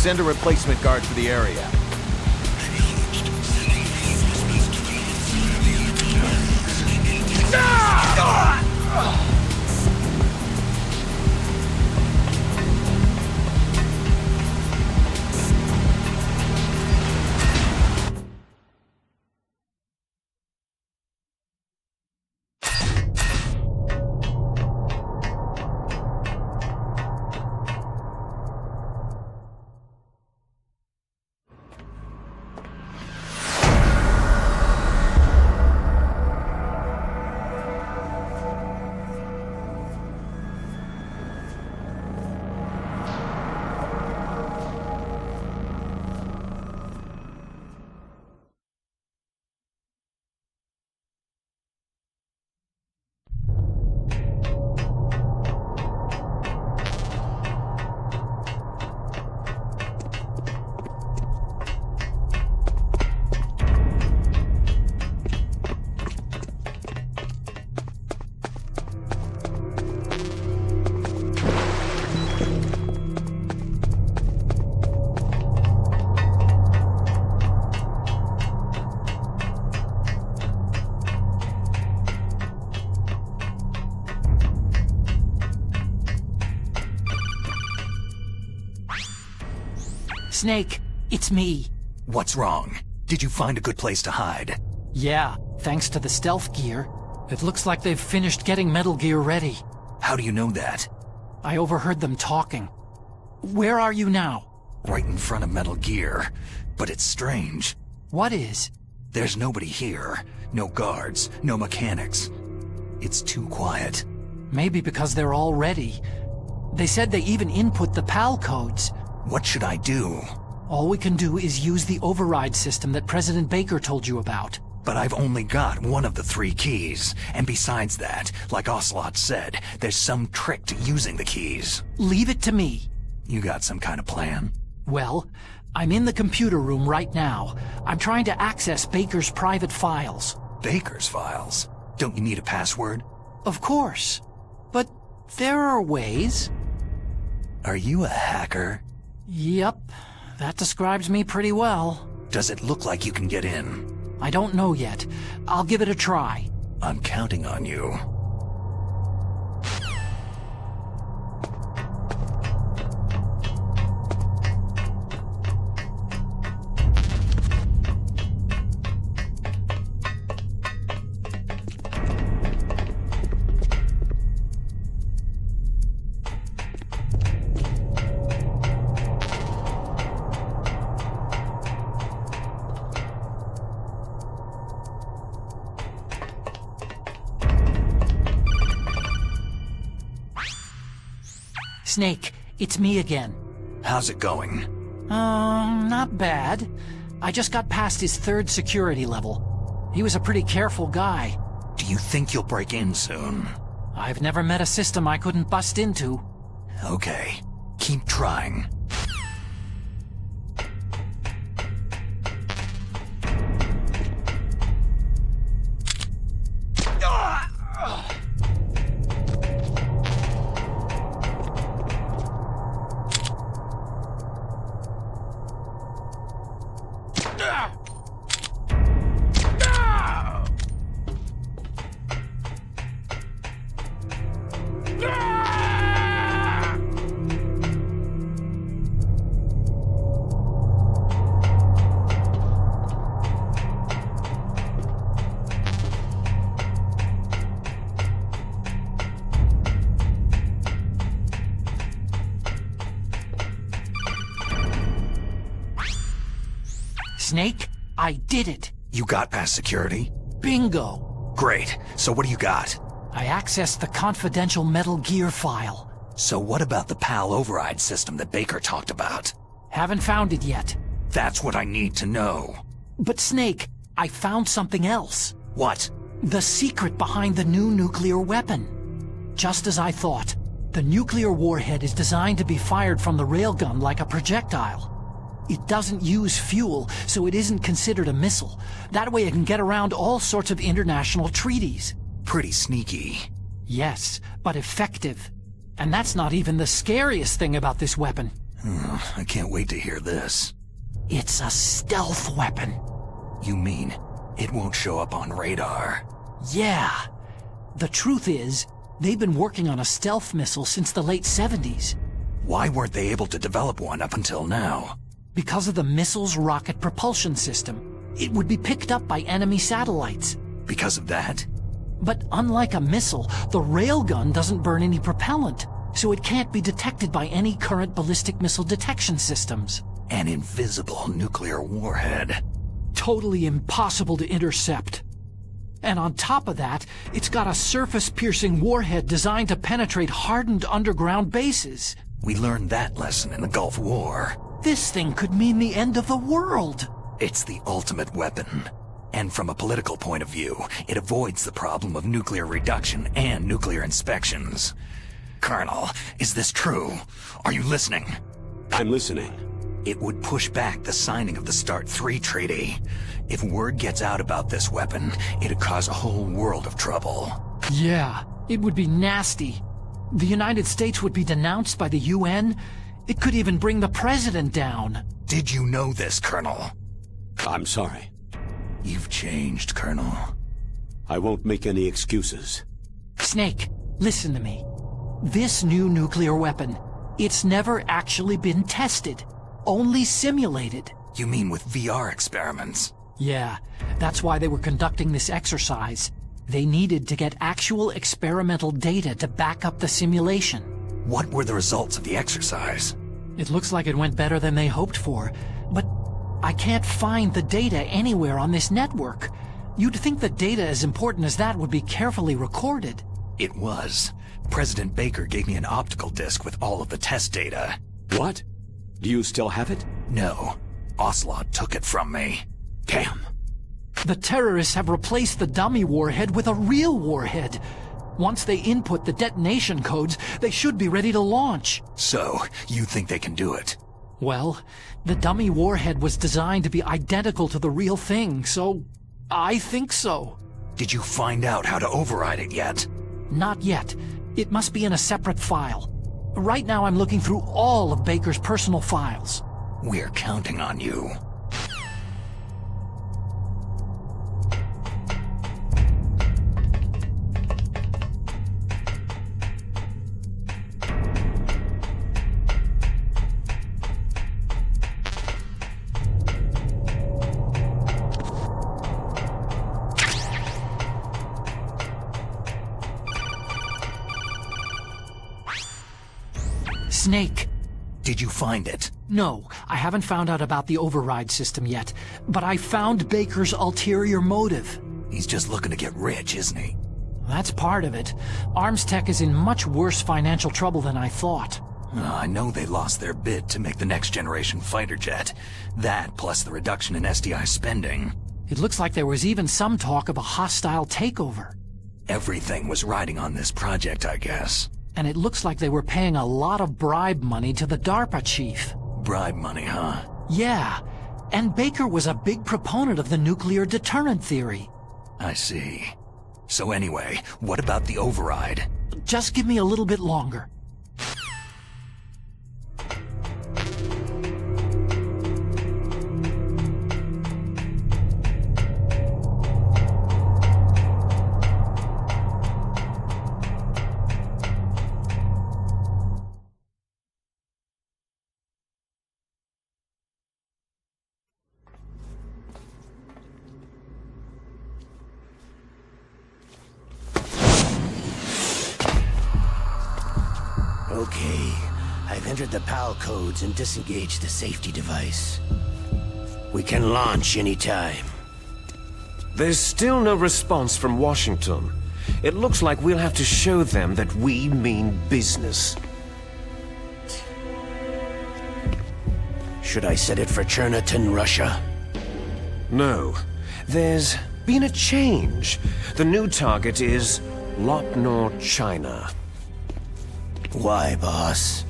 Send a replacement guard for the area. Snake, it's me. What's wrong? Did you find a good place to hide? Yeah, thanks to the stealth gear. It looks like they've finished getting Metal Gear ready. How do you know that? I overheard them talking. Where are you now? Right in front of Metal Gear. But it's strange. What is? There's nobody here. No guards, no mechanics. It's too quiet. Maybe because they're all ready. They said they even input the PAL codes. What should I do? All we can do is use the override system that President Baker told you about. But I've only got one of the 3 keys. And besides that, like Ocelot said, there's some trick to using the keys. Leave it to me. You got some kind of plan? Well, I'm in the computer room right now. I'm trying to access Baker's private files. Baker's files? Don't you need a password? Of course. But there are ways. Are you a hacker? Yep. That describes me pretty well. Does it look like you can get in? I don't know yet. I'll give it a try. I'm counting on you. Snake, it's me again. How's it going? Not bad. I just got past his 3rd security level. He was a pretty careful guy. Do you think you'll break in soon? I've never met a system I couldn't bust into. Okay. Keep trying. Snake, I did it. You got past security? Bingo. Great. So what do you got? I accessed the confidential Metal Gear file. So what about the PAL override system that Baker talked about? Haven't found it yet. That's what I need to know. But Snake, I found something else. What? The secret behind the new nuclear weapon. Just as I thought, the nuclear warhead is designed to be fired from the railgun like a projectile. It doesn't use fuel, so it isn't considered a missile. That way it can get around all sorts of international treaties. Pretty sneaky. Yes, but effective. And that's not even the scariest thing about this weapon. I can't wait to hear this. It's a stealth weapon. You mean it won't show up on radar? Yeah. The truth is, they've been working on a stealth missile since the late 70s. Why weren't they able to develop one up until now? Because of the missile's rocket propulsion system. It would be picked up by enemy satellites. Because of that? But unlike a missile, the railgun doesn't burn any propellant, so it can't be detected by any current ballistic missile detection systems. An invisible nuclear warhead. Totally impossible to intercept. And on top of that, it's got a surface-piercing warhead designed to penetrate hardened underground bases. We learned that lesson in the Gulf War. This thing could mean the end of the world. It's the ultimate weapon. And from a political point of view, it avoids the problem of nuclear reduction and nuclear inspections. Colonel, is this true? Are you listening? I'm listening. It would push back the signing of the START 3 treaty. If word gets out about this weapon, it'd cause a whole world of trouble. Yeah, it would be nasty. The United States would be denounced by the UN. It could even bring the president down. Did you know this, Colonel? I'm sorry. You've changed, Colonel. I won't make any excuses. Snake, listen to me. This new nuclear weapon, it's never actually been tested. Only simulated. You mean with VR experiments? Yeah, that's why they were conducting this exercise. They needed to get actual experimental data to back up the simulation. What were the results of the exercise? It looks like it went better than they hoped for, but I can't find the data anywhere on this network. You'd think the data as important as that would be carefully recorded. It was. President Baker gave me an optical disc with all of the test data. What? Do you still have it? No. Ocelot took it from me. Damn. The terrorists have replaced the dummy warhead with a real warhead. Once they input the detonation codes, they should be ready to launch. So, you think they can do it? Well, the dummy warhead was designed to be identical to the real thing, so I think so. Did you find out how to override it yet? Not yet. It must be in a separate file. Right now I'm looking through all of Baker's personal files. We're counting on you. Snake. Did you find it? No, I haven't found out about the override system yet, but I found Baker's ulterior motive. He's just looking to get rich, isn't he? That's part of it. Arms Tech is in much worse financial trouble than I thought. I know they lost their bid to make the next generation fighter jet. That, plus the reduction in SDI spending. It looks like there was even some talk of a hostile takeover. Everything was riding on this project, I guess. And it looks like they were paying a lot of bribe money to the DARPA chief. Bribe money, huh? Yeah, and Baker was a big proponent of the nuclear deterrent theory. I see. So anyway, what about the override? Just give me a little bit longer. Okay. I've entered the PAL codes and disengaged the safety device. We can launch anytime. There's still no response from Washington. It looks like we'll have to show them that we mean business. Should I set it for Cherniton, Russia? No. There's been a change. The new target is Lopnor, China. Why, boss?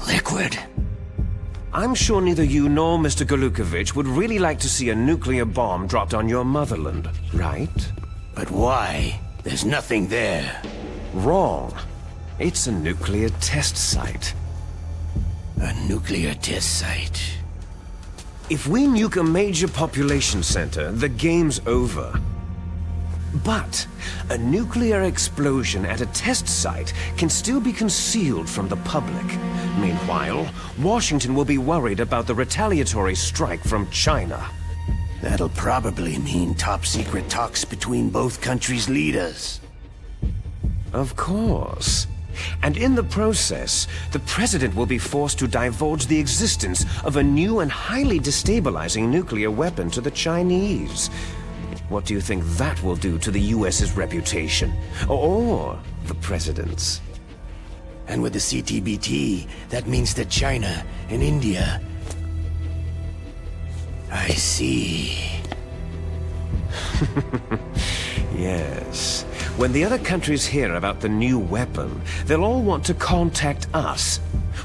Liquid. I'm sure neither you nor Mr. Galukovich would really like to see a nuclear bomb dropped on your motherland, right? But why? There's nothing there. Wrong. It's a nuclear test site. A nuclear test site. If we nuke a major population center, the game's over. But a nuclear explosion at a test site can still be concealed from the public. Meanwhile, Washington will be worried about the retaliatory strike from China. That'll probably mean top-secret talks between both countries' leaders. Of course. And in the process, the president will be forced to divulge the existence of a new and highly destabilizing nuclear weapon to the Chinese. What do you think that will do to the US's reputation? Or the president's? And with the CTBT, that means that China and India... I see. Yes. When the other countries hear about the new weapon, they'll all want to contact us.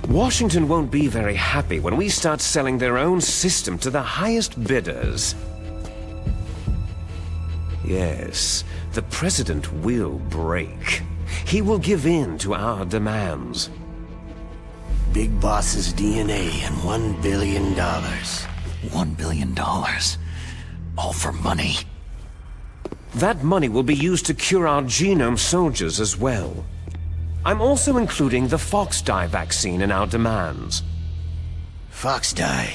Washington won't be very happy when we start selling their own system to the highest bidders. Yes, the president will break. He will give in to our demands. Big Boss's DNA and $1 billion. $1 billion. All for money. That money will be used to cure our genome soldiers as well. I'm also including the Fox-dye vaccine in our demands. Fox-dye.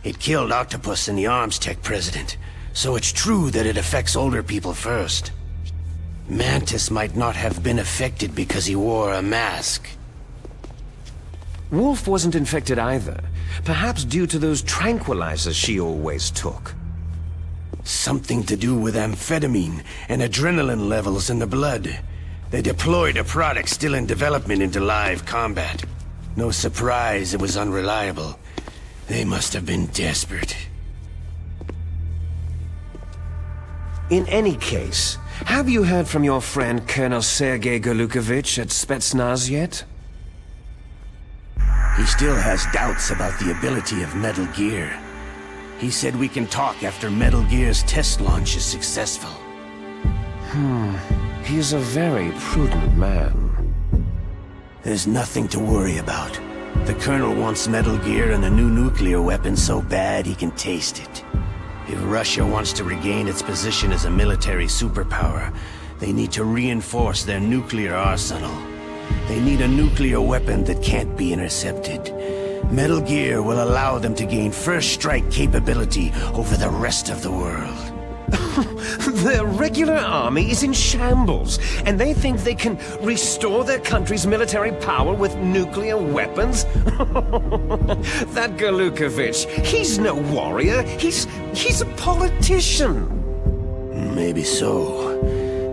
It killed Octopus and the Arms Tech president. So it's true that it affects older people first. Mantis might not have been affected because he wore a mask. Wolf wasn't infected either. Perhaps due to those tranquilizers she always took. Something to do with amphetamine and adrenaline levels in the blood. They deployed a product still in development into live combat. No surprise it was unreliable. They must have been desperate. In any case, have you heard from your friend Colonel Sergei Galukovich at Spetsnaz yet? He still has doubts about the ability of Metal Gear. He said we can talk after Metal Gear's test launch is successful. He's a very prudent man. There's nothing to worry about. The Colonel wants Metal Gear and a new nuclear weapon so bad he can taste it. If Russia wants to regain its position as a military superpower, they need to reinforce their nuclear arsenal. They need a nuclear weapon that can't be intercepted. Metal Gear will allow them to gain first strike capability over the rest of the world. Their regular army is in shambles, and they think they can restore their country's military power with nuclear weapons? That Galukovich, he's no warrior. He's a politician. Maybe so,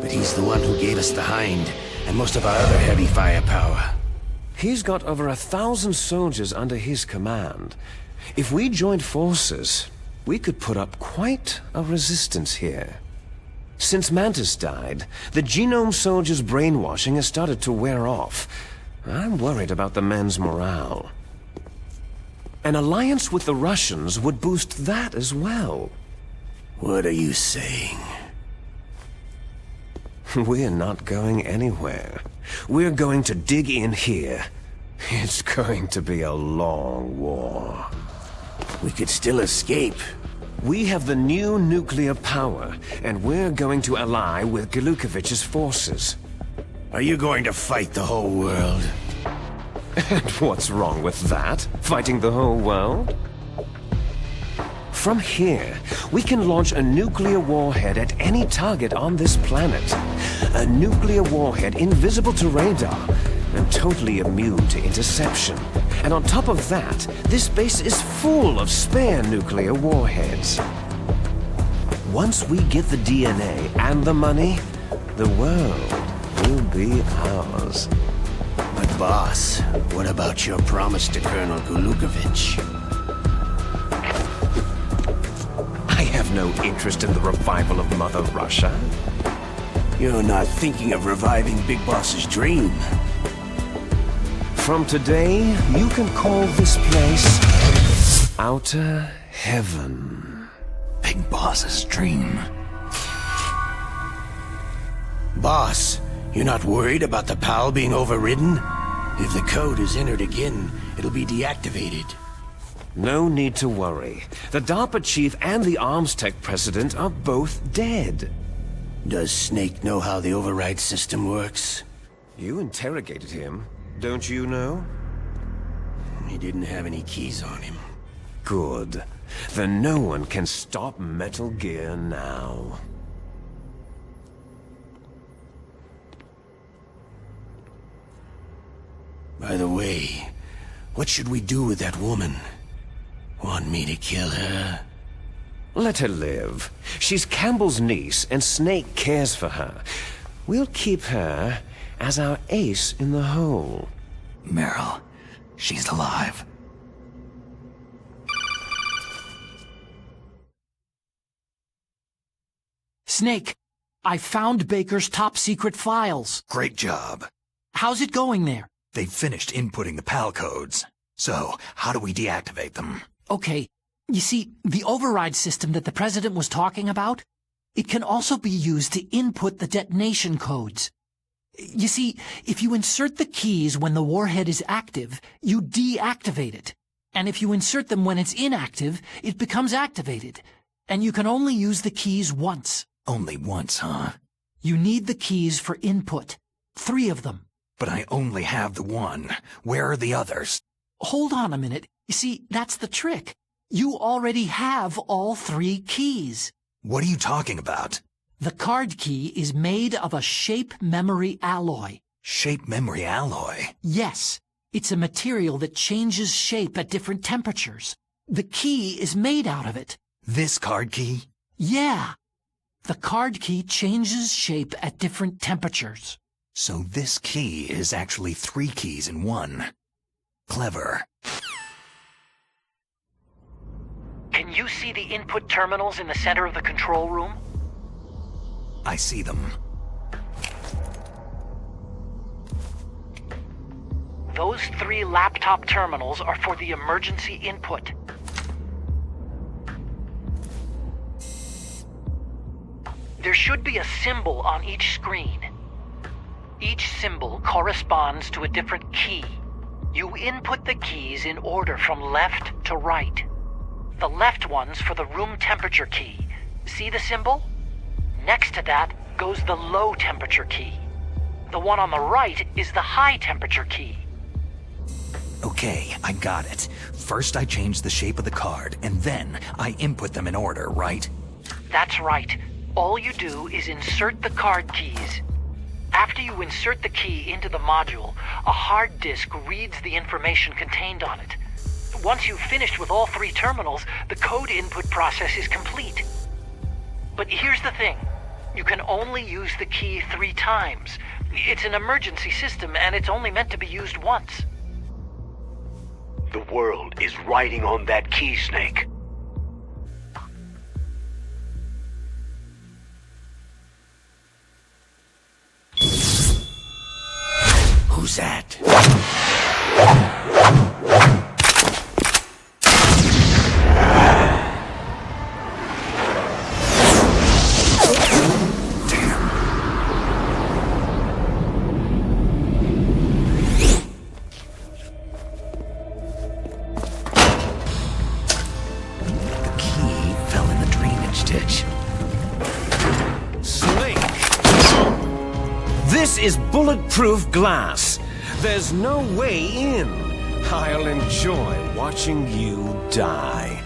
but he's the one who gave us the Hind and most of our other heavy firepower. He's got over 1,000 soldiers under his command. If we joined forces, we could put up quite a resistance here. Since Mantis died, the genome soldiers' brainwashing has started to wear off. I'm worried about the men's morale. An alliance with the Russians would boost that as well. What are you saying? We're not going anywhere. We're going to dig in here. It's going to be a long war. We could still escape. We have the new nuclear power, and we're going to ally with Galukovich's forces. Are you going to fight the whole world? And what's wrong with that? Fighting the whole world? From here, we can launch a nuclear warhead at any target on this planet. A nuclear warhead invisible to radar and totally immune to interception. And on top of that, this base is full of spare nuclear warheads. Once we get the DNA and the money, the world will be ours. But boss, what about your promise to Colonel Gulukovich? I have no interest in the revival of Mother Russia. You're not thinking of reviving Big Boss's dream. From today, you can call this place Outer Heaven. Big Boss's dream. Boss, you're not worried about the PAL being overridden? If the code is entered again, it'll be deactivated. No need to worry. The DARPA chief and the arms tech president are both dead. Does Snake know how the override system works? You interrogated him, don't you know? He didn't have any keys on him. Good. Then no one can stop Metal Gear now. By the way, what should we do with that woman? Want me to kill her? Let her live. She's Campbell's niece, and Snake cares for her. We'll keep her as our ace in the hole. Meryl, she's alive. Snake, I found Baker's top-secret files. Great job. How's it going there? They've finished inputting the PAL codes. So, how do we deactivate them? Okay, you see, the override system that the President was talking about, it can also be used to input the detonation codes. You see, if you insert the keys when the warhead is active, you deactivate it. And if you insert them when it's inactive, it becomes activated. And you can only use the keys once. Only once, huh? You need the keys for input. 3 of them. But I only have the one. Where are the others? Hold on a minute. You see, that's the trick. You already have all 3 keys. What are you talking about? The card key is made of a shape memory alloy. Shape memory alloy? Yes. It's a material that changes shape at different temperatures. The key is made out of it. This card key? Yeah. The card key changes shape at different temperatures. So this key is actually 3 keys in one. Clever. Can you see the input terminals in the center of the control room? I see them. Those 3 laptop terminals are for the emergency input. There should be a symbol on each screen. Each symbol corresponds to a different key. You input the keys in order from left to right. The left one's for the room temperature key. See the symbol? Next to that goes the low temperature key. The one on the right is the high temperature key. Okay, I got it. First I change the shape of the card, and then I input them in order, right? That's right. All you do is insert the card keys. After you insert the key into the module, a hard disk reads the information contained on it. Once you've finished with all 3 terminals, the code input process is complete. But here's the thing. You can only use the key 3 times. It's an emergency system, and it's only meant to be used once. The world is riding on that key, Snake. Who's that? This is bulletproof glass. There's no way in. I'll enjoy watching you die.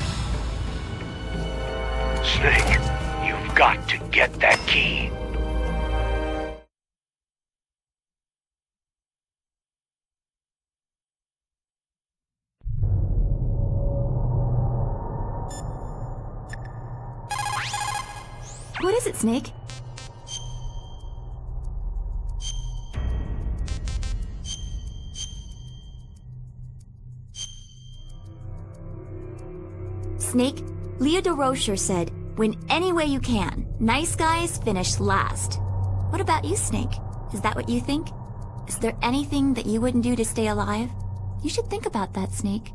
Snake, you've got to get that key. What is it, Snake? Snake, Leah DeRocher said, win any way you can. Nice guys finish last. What about you, Snake? Is that what you think? Is there anything that you wouldn't do to stay alive? You should think about that, Snake.